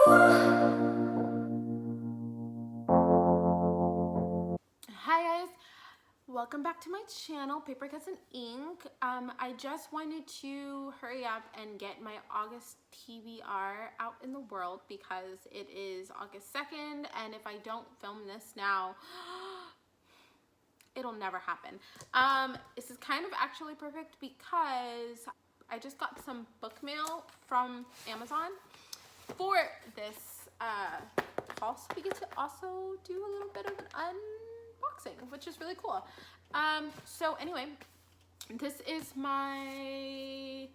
Hi guys, welcome back to my channel, Paper Cousin Ink. I just wanted to hurry up and get my August TBR out in the world because it is August 2nd, and if I don't film this now, it'll never happen. This is kind of actually perfect because I just got some book mail from Amazon for this haul, so we get to also do a little bit of an unboxing, which is really cool. So anyway, this is my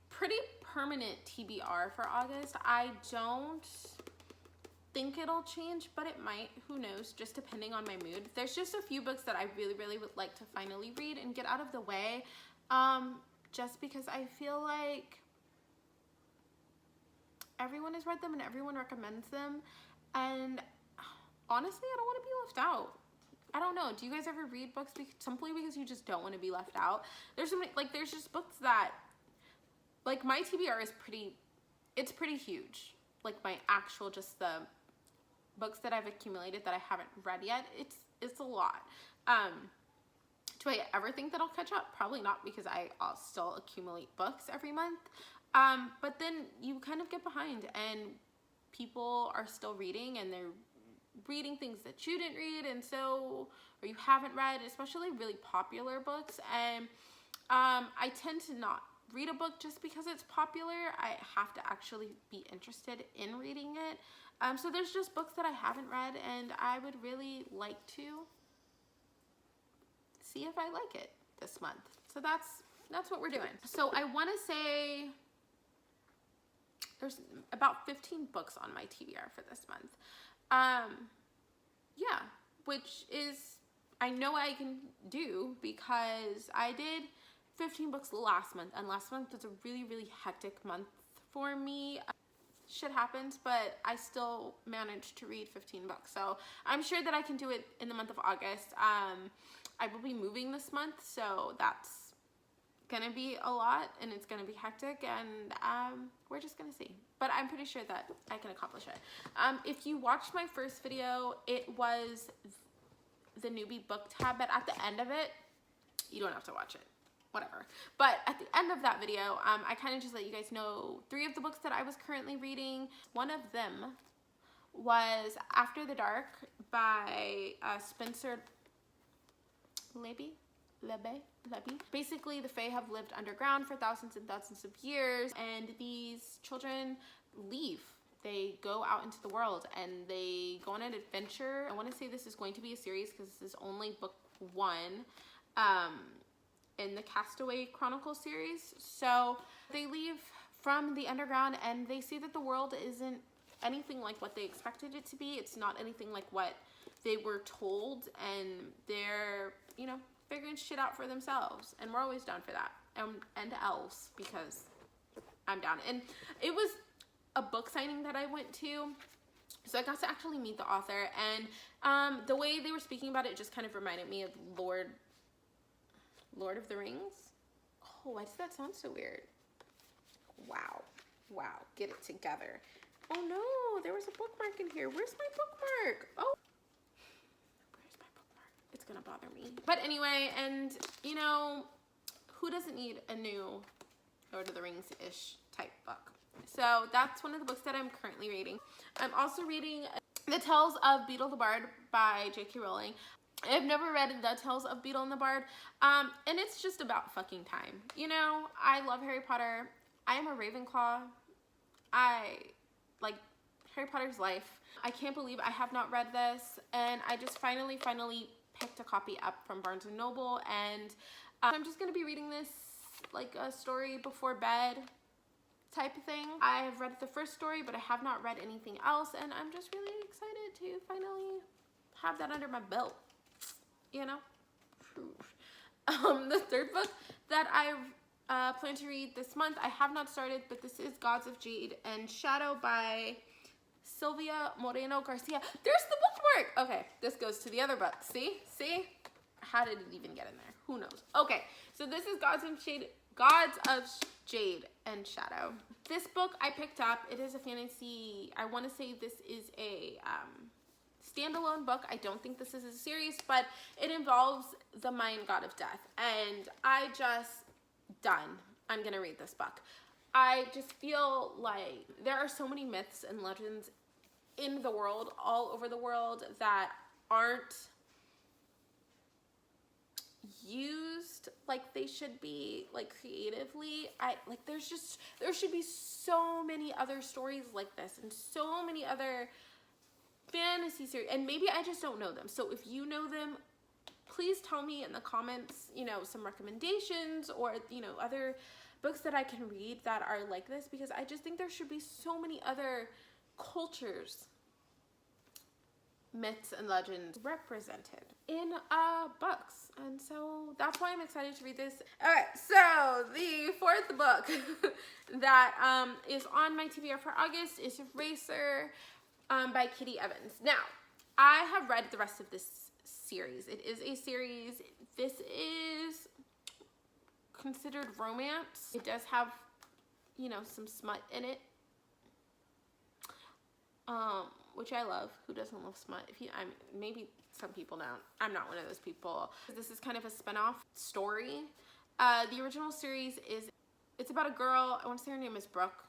pretty permanent TBR for August. I don't think it'll change, but it might, who knows, just depending on my mood. There's just a few books that I really would like to finally read and get out of the way, just because I feel like everyone has read them and everyone recommends them, and honestly I don't want to be left out. I don't know, do you guys ever read books simply because you just don't want to be left out? There's so many, like, there's just books that, like, my TBR is it's pretty huge. Like, my actual, just the books that I've accumulated that I haven't read yet, it's a lot. Do I ever think that I'll catch up? Probably not, because I'll still accumulate books every month. But then you kind of get behind, and people are still reading, and they're reading things that you didn't read, and so, or you haven't read, especially really popular books. And I tend to not read a book just because it's popular. I have to actually be interested in reading it. So there's just books that I haven't read, and I would really like to see if I like it this month. So that's what we're doing. So I want to say there's about 15 books on my TBR for this month. Yeah, which is, I know I can do because I did 15 books last month, and last month was a really hectic month for me. Shit happens, but I still managed to read 15 books. So I'm sure that I can do it in the month of August. I will be moving this month, so that's gonna be a lot, and it's gonna be hectic, and we're just gonna see. But I'm pretty sure that I can accomplish it. If you watched my first video, it was the newbie book tab, but at the end of it, you don't have to watch it, whatever. But at the end of that video, I kind of just let you guys know 3 of the books that I was currently reading. One of them was After the Dark by Spencer Levy. Basically, the Fae have lived underground for thousands and thousands of years, and these children leave. They go out into the world and they go on an adventure. I want to say this is going to be a series because this is only book 1 in the Castaway Chronicle series. So they leave from the underground, and they see that the world isn't anything like what they expected it to be. It's not anything like what they were told, and they're, you know, figuring shit out for themselves, and we're always down for that, and elves, because I'm down. And it was a book signing that I went to, so I got to actually meet the author, and the way they were speaking about it just kind of reminded me of Lord of the Rings. Oh, why does that sound so weird? Wow, get it together. Oh no, there was a bookmark in here. Where's my bookmark? Oh, where's my bookmark? It's gonna bother me. But anyway, and you know, who doesn't need a new Lord of the Rings-ish type book? So that's one of the books that I'm currently reading. I'm also reading The Tales of Beedle the Bard by J.K. Rowling. I've never read The Tales of Beedle and the Bard, and it's just about fucking time. You know, I love Harry Potter. I am a Ravenclaw. I like Harry Potter's life. I can't believe I have not read this, and I just finally picked a copy up from Barnes & Noble, and I'm just gonna be reading this like a story before bed type of thing. I have read the first story, but I have not read anything else, and I'm just really excited to finally have that under my belt, you know? The third book that I plan to read this month, I have not started, but this is Gods of Jade and Shadow by Sylvia Moreno Garcia. There's the bookmark! Okay, this goes to the other book. See? How did it even get in there? Who knows? Okay, so this is Gods of Jade and Shadow. This book I picked up. It is a fantasy. I want to say this is a standalone book. I don't think this is a series, but it involves the Mayan god of death. And I just, done. I'm going to read this book. I just feel like there are so many myths and legends in the world, all over the world, that aren't used like they should be, like creatively. There should be so many other stories like this and so many other fantasy series, and maybe I just don't know them. So if you know them, please tell me in the comments, you know, some recommendations or, you know, other books that I can read that are like this, because I just think there should be so many other cultures, myths and legends represented in books. And so that's why I'm excited to read this. All right, so the fourth book that is on my TBR for August is Racer by Kitty Evans. Now, I have read the rest of this series. It is a series. This is considered romance. It does have, you know, some smut in it, which I love. Who doesn't love smut? Maybe some people don't. I'm not one of those people. This is kind of a spinoff story. The original series it's about a girl. I want to say her name is Brooke.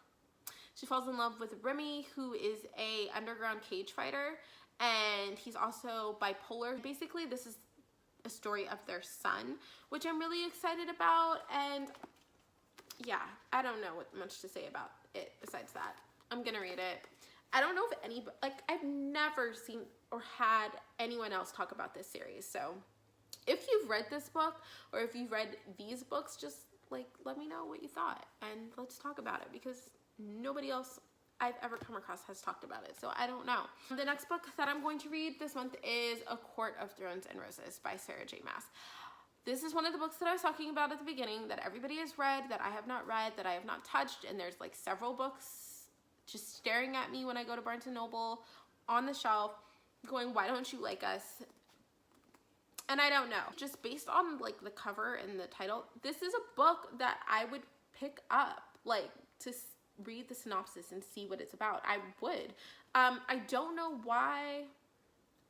She falls in love with Remy, who is a underground cage fighter, and he's also bipolar. Basically, this is a story of their son, which I'm really excited about. And yeah, I don't know what much to say about it besides that. I'm gonna read it. I don't know if I've never seen or had anyone else talk about this series. So if you've read this book or if you've read these books, just like let me know what you thought and let's talk about it, because nobody else I've ever come across has talked about it, so I don't know. The next book that I'm going to read this month is A Court of Thorns and Roses by Sarah J. Maas. This is one of the books that I was talking about at the beginning that everybody has read, that I have not read, that I have not touched, and there's like several books just staring at me when I go to Barnes & Noble on the shelf going, why don't you like us? And I don't know. Just based on like the cover and the title, this is a book that I would pick up, like to read the synopsis and see what it's about. I would. I don't know why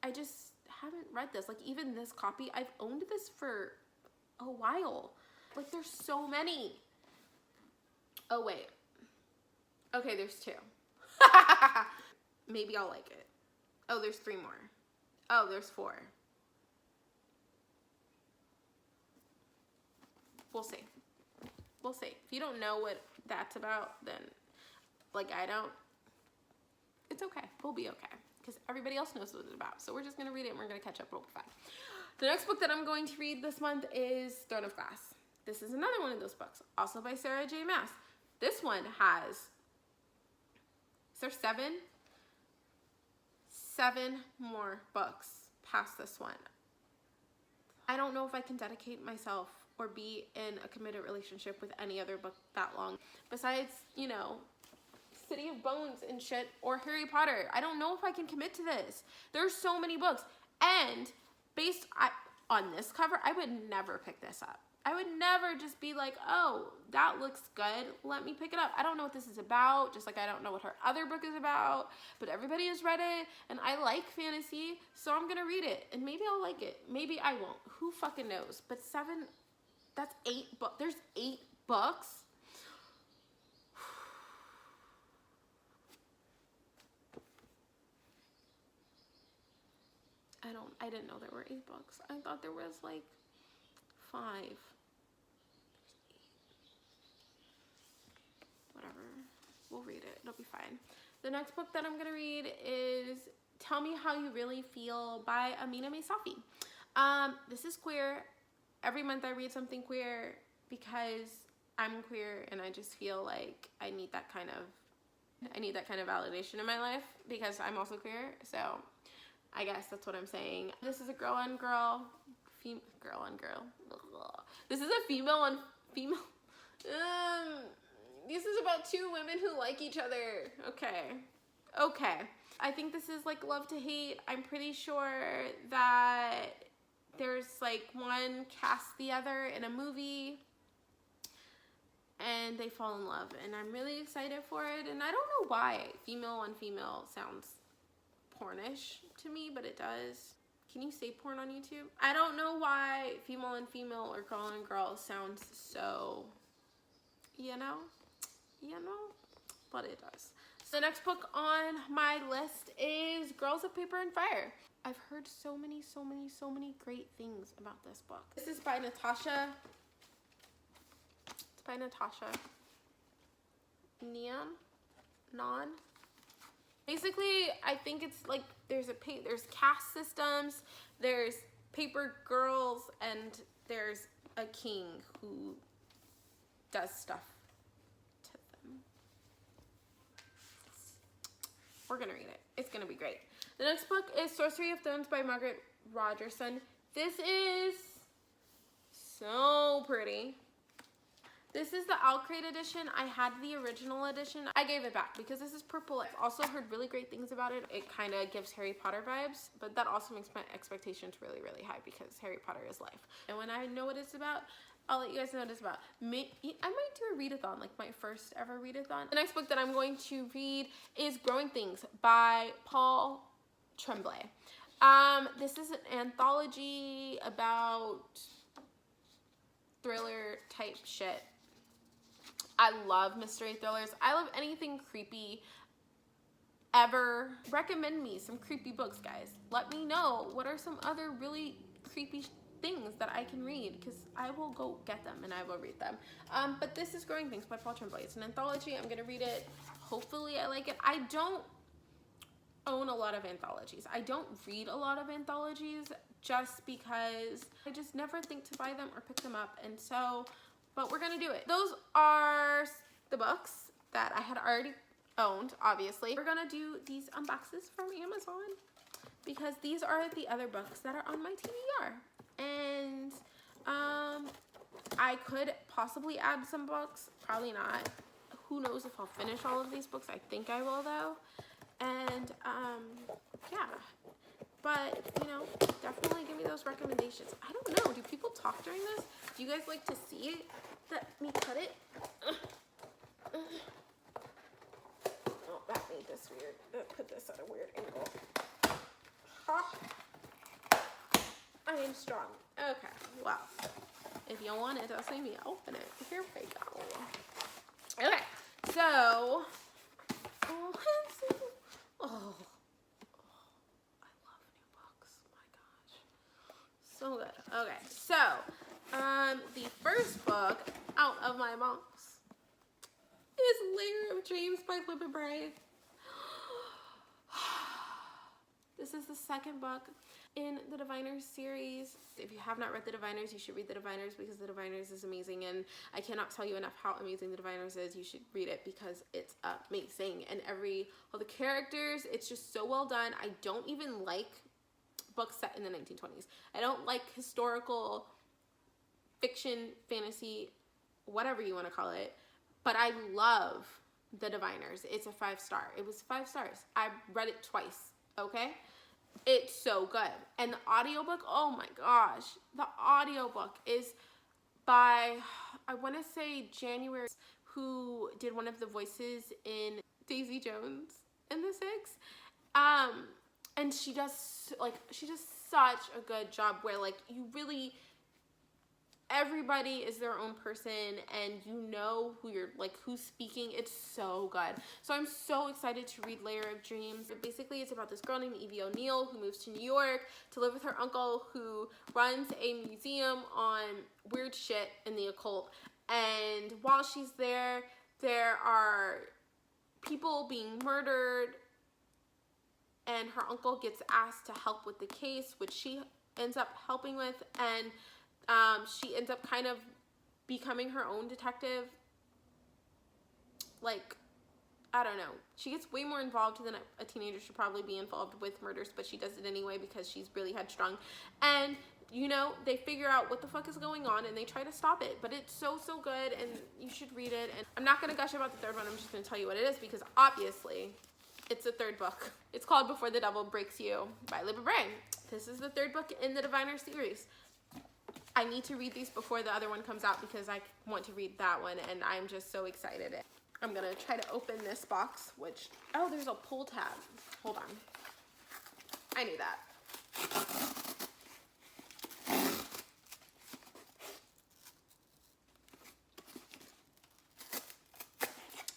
I just haven't read this. Like even this copy, I've owned this for a while. Like there's so many. Oh wait. Okay, there's 2. Maybe I'll like it. Oh, there's 3 more. Oh, there's 4. We'll see. We'll see. If you don't know what that's about, then like I don't, it's okay. We'll be okay, because everybody else knows what it's about. So we're just gonna read it and we're gonna catch up. We'll be fine. The next book that I'm going to read this month is Throne of Glass. This is another one of those books, also by Sarah J. Maas. This one has, is there 7? 7 more books past this one. I don't know if I can dedicate myself or be in a committed relationship with any other book that long, besides, you know, City of Bones and shit, or Harry Potter. I don't know if I can commit to this. There's so many books, and based on this cover, I would never pick this up. I would never just be like, oh, that looks good, let me pick it up. I don't know what this is about, just like I don't know what her other book is about, but everybody has read it, and I like fantasy, so I'm gonna read it, and maybe I'll like it, maybe I won't. Who fucking knows? But 7, that's 8 books. There's 8 books. I didn't know there were 8 books. I thought there was like 5. Whatever. We'll read it. It'll be fine. The next book that I'm going to read is Tell Me How You Really Feel by Amina Maysafi. This is queer. Every month I read something queer because I'm queer and I just feel like I need that kind of validation in my life because I'm also queer. So I guess that's what I'm saying. This is a girl on girl. This is a female on female. This is about 2 women who like each other. Okay. I think this is like love to hate. I'm pretty sure that there's like one cast the other in a movie. and they fall in love, and I'm really excited for it. And I don't know why female on female sounds pornish to me, but it does. Can you say porn on YouTube? I don't know why female on female or girl on girl sounds so, you know, but it does. So the next book on my list is Girls of Paper and Fire. I've heard so many great things about this book. This is by Natasha. It's by Natasha Non. Basically, I think it's like there's caste systems, there's paper girls, and there's a king who does stuff to them. We're gonna read it. It's gonna be great. The next book is Sorcery of Thrones by Margaret Rogerson. This is so pretty. This is the Alcrate edition. I had the original edition. I gave it back because this is purple. I've also heard really great things about it. It kind of gives Harry Potter vibes, but that also makes my expectations really, really high because Harry Potter is life. And when I know what it's about, I'll let you guys know what it's about. I might do a readathon, like my first ever readathon. The next book that I'm going to read is Growing Things by Paul Tremblay. This is an anthology about thriller type shit. I love mystery thrillers. I love anything creepy ever. Recommend me some creepy books, guys. Let me know what are some other really creepy things that I can read, because I will go get them and I will read them. But this is Growing Things by Paul Tremblay. It's an anthology. I'm gonna read it. Hopefully I like it. I don't own a lot of anthologies. I don't read a lot of anthologies just because I just never think to buy them or pick them up, and so, but we're gonna do it. Those are the books that I had already owned, obviously. We're gonna do these unboxes from Amazon because these are the other books that are on my TBR. And I could possibly add some books, probably not. Who knows if I'll finish all of these books. I think I will though. And yeah, but you know, definitely give me those recommendations. I don't know, do people talk during this? Do you guys like to see it, me cut it? Oh, that made this weird. Put this at a weird angle. Ha. I am strong. Okay, well, if you want it, I'll see me open it. Here we go. Okay, so, oh, I love new books. My gosh, so good. Okay, so, the first book out of my box is Layer of Dreams by Libba Bray. This is the second book in the Diviners series. If you have not read the Diviners, you should read the Diviners because the Diviners is amazing, and I cannot tell you enough how amazing the Diviners is. You should read it because it's amazing, and all the characters, it's just so well done. I don't even like books set in the 1920s. I don't like historical fiction, fantasy, whatever you want to call it, but I love the Diviners. It's a 5-star. It was 5 stars. I read it twice, okay? It's so good. And the audiobook, oh my gosh. The audiobook is by, I want to say January, who did one of the voices in Daisy Jones and the Six. And she does such a good job where like you really, everybody is their own person and you know who's speaking. It's so good. So I'm so excited to read Layer of Dreams. Basically, it's about this girl named Evie O'Neill who moves to New York to live with her uncle who runs a museum on weird shit in the occult. And while she's there are people being murdered, and her uncle gets asked to help with the case, which she ends up helping with, and she ends up kind of becoming her own detective. Like, I don't know. She gets way more involved than a teenager should probably be involved with murders, but she does it anyway because she's really headstrong. And, you know, they figure out what the fuck is going on and they try to stop it. But it's so, so good and you should read it. And I'm not going to gush about the third one. I'm just going to tell you what it is because obviously it's the third book. It's called Before the Devil Breaks You by Libba Bray. This is the third book in the Diviner series. I need to read these before the other one comes out because I want to read that one, and I'm just so excited. I'm gonna try to open this box, which, oh, there's a pull tab. Hold on. I knew that.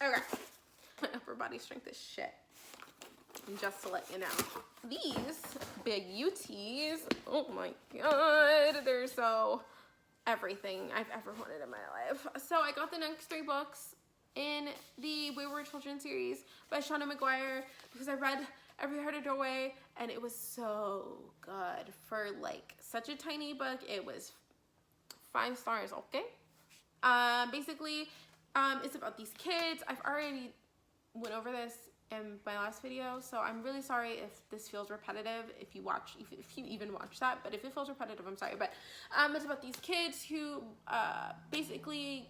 Okay. My upper body strength is shit. And just to let you know, these big UTs, oh my god, they're so everything I've ever wanted in my life. So I got the next 3 books in the We Were Children series by Shauna McGuire because I read Every Heart a Doorway, and it was so good. For like such a tiny book, it was 5 stars, okay? Basically, it's about these kids. I've already went over this in my last video, so I'm really sorry if this feels repetitive, if you even watch that, but if it feels repetitive, I'm sorry. But it's about these kids who basically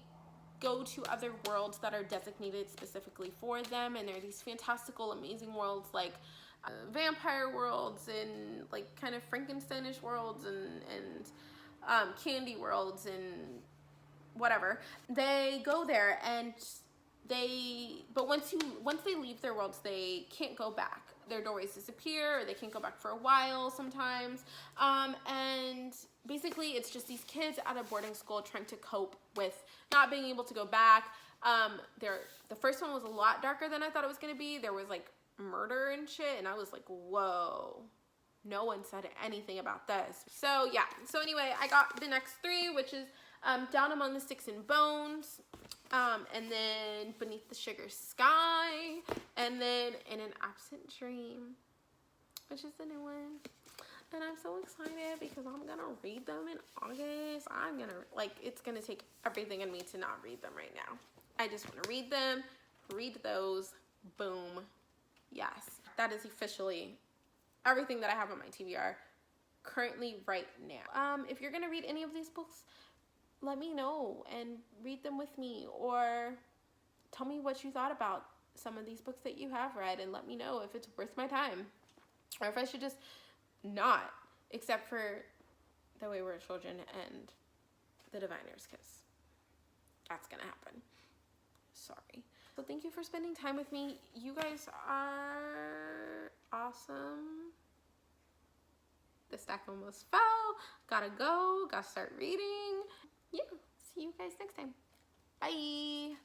go to other worlds that are designated specifically for them, and there are these fantastical, amazing worlds like vampire worlds and like kind of Frankensteinish worlds and candy worlds and whatever. They go there, and but once they leave their worlds, they can't go back. Their doorways disappear, or they can't go back for a while sometimes. And basically it's just these kids at a boarding school trying to cope with not being able to go back. The first one was a lot darker than I thought it was gonna be. There was like murder and shit, and I was like, whoa, no one said anything about this. So yeah, so anyway, I got the next 3, which is Down Among the Sticks and Bones, and then Beneath the Sugar Sky, and then In an Absent Dream, which is the new one. And I'm so excited because I'm gonna read them in August. It's gonna take everything in me to not read them right now. I just want to read them, read those, boom. Yes, that is officially everything that I have on my TBR currently right now. If you're gonna read any of these books, let me know and read them with me, or tell me what you thought about some of these books that you have read, and let me know if it's worth my time or if I should just not, except for The Wayward Children and The Diviner's Kiss. That's gonna happen. Sorry. So thank you for spending time with me. You guys are awesome. The stack almost fell. Gotta go. Gotta start reading. Yeah. See you guys next time. Bye.